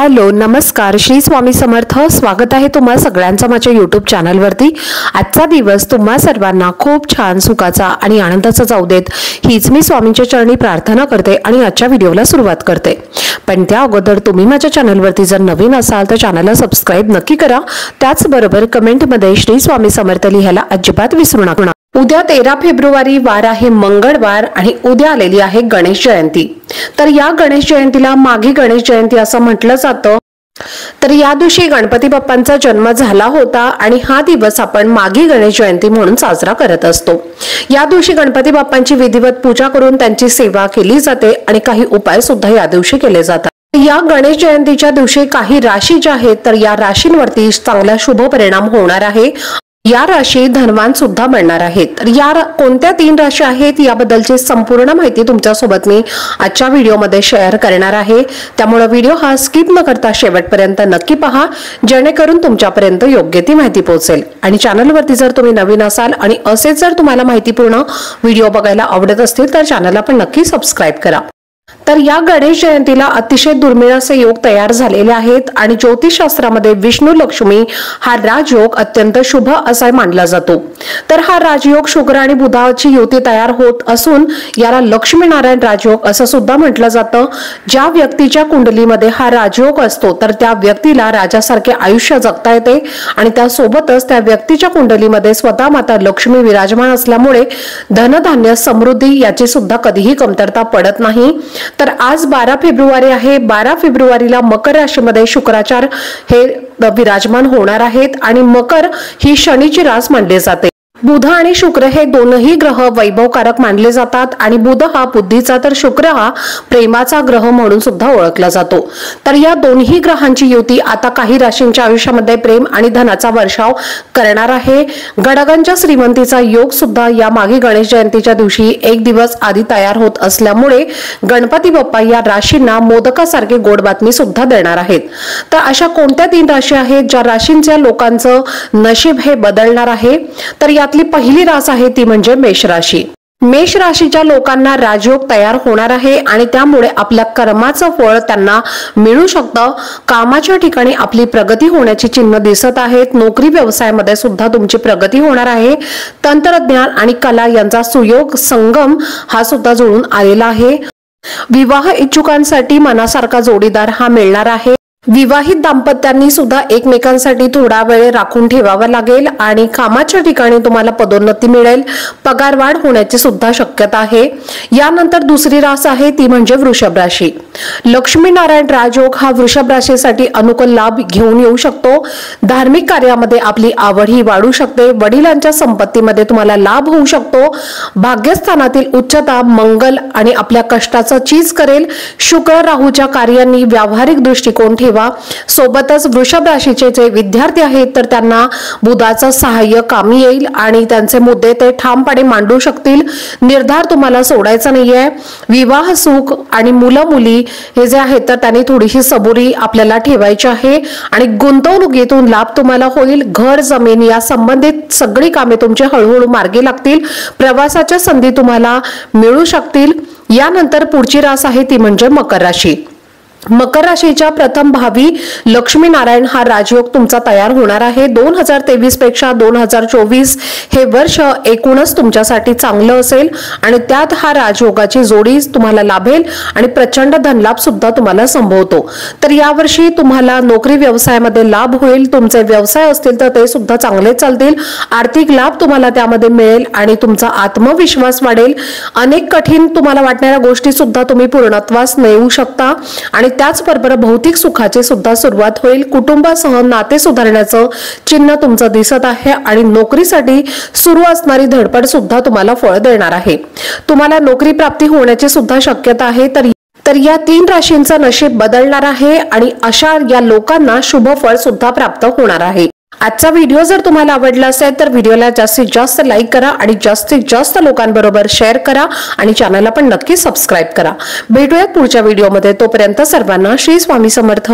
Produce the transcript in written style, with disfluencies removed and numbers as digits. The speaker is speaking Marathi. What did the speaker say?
हॅलो नमस्कार श्री स्वामी समर्थ। स्वागत आहे तुम्हा सगळ्यांचं माझ्या YouTube चॅनलवरती। आजचा दिवस तुम्हा सर्वांना खूप छान सुखाचा आणि आनंदाचा जाऊ देत हीच मी स्वामींच्या चरणी प्रार्थना करते आणि आजच्या व्हिडिओला सुरुवात करते। पण त्या अगोदर तुम्ही माझ्या चॅनलवरती जर नवीन असाल तर चॅनलला सबस्क्राइब नक्की करा। त्याचबरोबर कमेंटमध्ये श्री स्वामी समर्थ लिहायला अजिबात विसरू नका। उद्या 13 फेब्रुवारी वार आहे मंगळवार आणि उद्या आलेली आहे गणेश जयंती। तर या गणेश जयंतीला माघी गणेश जयंती असं म्हटलं जातं। तर या दिवशी गणपती बाप्पांचा जन्म झाला होता आणि हा दिवस आपण माघी गणेश जयंती म्हणून साजरा करत असतो। या दिवशी गणपती बाप्पांची विधिवत पूजा करून त्यांची सेवा केली जाते आणि काही उपाय सुद्धा या दिवशी केले जातात। या गणेश जयंतीच्या दिवशी काही राशी ज्या आहेत तर या राशींवरती चांगला शुभ परिणाम होणार आहे। या राशी धनवान सुद्धा बनणार आहेत। तर या कोणत्या 3 राशी आहेत याबद्दलची संपूर्ण माहिती तुमच्यासोबत मी आजच्या व्हिडिओमध्ये शेअर करणार आहे। त्यामुळे व्हिडिओ हा स्किप न करता शेवटपर्यंत नक्की पहा, जेणेकरून तुमच्यापर्यंत योग्य ती माहिती पोहोचेल। आणि चॅनलवरती जर तुम्ही नवीन असाल आणि असेच जर तुम्हाला माहितीपूर्ण व्हिडिओ बघायला आवडत असतील तर चॅनलला पण नक्की सबस्क्राइब करा। तर या गणेश जयंतीला अतिशय दुर्मिळ असे योग तयार झालेले आहेत आणि ज्योतिषशास्त्रामध्ये विष्णू लक्ष्मी हा राजयोग अत्यंत शुभ असा मानला जातो। तर हा राजयोग शुक्र आणि बुधाची युती तयार होत असून याला लक्ष्मीनारायण राजयोग असं सुद्धा म्हटलं जातं। ज्या व्यक्तीच्या कुंडलीमध्ये हा राजयोग असतो तर त्या व्यक्तीला राजासारखे आयुष्य जगता येते आणि त्यासोबतच त्या व्यक्तीच्या कुंडलीमध्ये स्वतः माता लक्ष्मी विराजमान असल्यामुळे धनधान्य समृद्धी याची सुद्धा कधीही कमतरता पडत नाही। तर आज 12 फेब्रुवारी आहे। 12 फेब्रुवारीला मकर राशीमध्ये शुक्राचार्य हे विराजमान होणार आहेत आणि मकर ही शनीची रास मानली जाते। बुध आणि शुक्र हे दोनही ग्रह वैभवकारक मानले जातात आणि बुध हा बुद्धीचा तर शुक्र हा प्रेमाचा ग्रह म्हणून सुद्धा ओळखला जातो। तर या दोन्ही ग्रहांची युती आता काही राशींच्या आयुष्यामध्ये प्रेम आणि धनाचा वर्षाव करणार आहे। गडगंच्या श्रीमंतीचा योग सुद्धा या माघी गणेश जयंतीच्या दिवशी एक दिवस आधी तयार होत असल्यामुळे गणपती बाप्पा या राशींना मोदकासारखे गोड बातमी सुद्धा देणार आहेत। तर अशा कोणत्या 3 राशी आहेत ज्या राशींच्या लोकांचं नशीब हे बदलणार आहे? तर यातली पहिली रास आहे ती म्हणजे मेष राशी। मेष राशीच्या लोकांना राजयोग तयार होणार आहे आणि त्यामुळे आपल्या कर्माचं फळ त्यांना मिळू शकतं। कामाच्या ठिकाणी आपली प्रगती होण्याची चिन्ह दिसत आहेत। नोकरी व्यवसायामध्ये सुद्धा तुमची प्रगती होणार आहे। तंत्रज्ञान आणि कला यांचा सुयोग संगम हा सुद्धा जुळून आलेला आहे। विवाह इच्छुकांसाठी मनासारखा जोडीदार हा मिळणार आहे। विवाहित दाम्पत्यांनी सुद्धा एकमेकांसाठी थोडा वेळ राखून ठेवावा लागेल आणि कामाच्या ठिकाणी तुम्हाला पदोन्नती मिळेल, पगारवाढ होण्याची सुद्धा शक्यता आहे। यानंतर दुसरी रास आहे ती म्हणजे वृषभ राशी। लक्ष्मीनारायण राजयोग हा वृषभ राशीसाठी अनुकूल लाभ घेऊन येऊ शकतो। धार्मिक कार्यामध्ये आपली आवड ही वाढू शकते। वडिलांच्या संपत्तीमध्ये तुम्हाला लाभ होऊ शकतो। भाग्यस्थानातील उच्चता मंगल आणि आपल्या कष्टाचं चीज करेल। शुक्र राहूच्या कार्यांनी व्यावहारिक दृष्टिकोन सोबतच वृषभ राशीचे जे विद्यार्थी आहेत तर त्यांना बुधाचं सहाय्य कामी येईल आणि त्यांचे मुद्दे ते ठामपणे मांडू शकतील। निर्धार तुम्हाला सोडायचा नाहीये। विवाह सुख आणि मुलं मुली हे जे आहेत तर त्यांनी थोडीशी सबुरी आपल्याला ठेवायची आहे आणि गुंतवणुकीतून लाभ तुम्हाला होईल। घर जमीन या संबंधित सगळी कामे तुमची हळूहळू मार्गी लागतील। प्रवासाच्या संधी तुम्हाला मिळू शकतील। यानंतर पुढची रास आहे ती म्हणजे मकर राशी। मकर राशीच्या प्रथम भावी लक्ष्मीनारायण हा राजयोग तुमचा तयार होणार आहे। 2023 पेक्षा 2024 हे वर्ष एकूणच तुमच्यासाठी चांगलं असेल आणि त्यात हा राजयोगाची जोडी तुम्हाला लाभेल आणि प्रचंड धनलाभ सुद्धा तुम्हाला संभवतो। तर यावर्षी तुम्हाला नोकरी व्यवसायामध्ये लाभ होईल। तुमचे व्यवसाय असतील तर ते सुद्धा चांगले चालतील। आर्थिक लाभ तुम्हाला त्यामध्ये मिळेल आणि तुमचा आत्मविश्वास वाढेल। अनेक कठीण तुम्हाला वाटणाऱ्या गोष्टी सुद्धा तुम्ही पूर्णत्वास नेऊ शकता आणि त्याचबरोबर भौतिक सुखाची सुद्धा सुरुवात होईल। कुटुंबासह नाते सुधारण्याचं चिन्ह तुमचं दिसत आहे आणि नोकरीसाठी सुरू असणारी धडपड सुद्धा तुम्हाला फळ देणार आहे। तुम्हाला नोकरी प्राप्ती होण्याची सुद्धा शक्यता आहे। तर या 3 राशींचं नशीब बदलणार आहे आणि अशा या लोकांना शुभ फळ सुद्धा प्राप्त होणार आहे। आजचा व्हिडिओ जर तुम्हाला आवडला असेल तर व्हिडिओला जास्तीत जास्त लाईक करा आणि जास्तीत जास्त लोकांबरोबर शेअर करा आणि चॅनलला पण नक्की सबस्क्राइब करा। भेटूयात पुढच्या व्हिडिओमध्ये। तोपर्यंत सर्वांना श्री स्वामी समर्थ।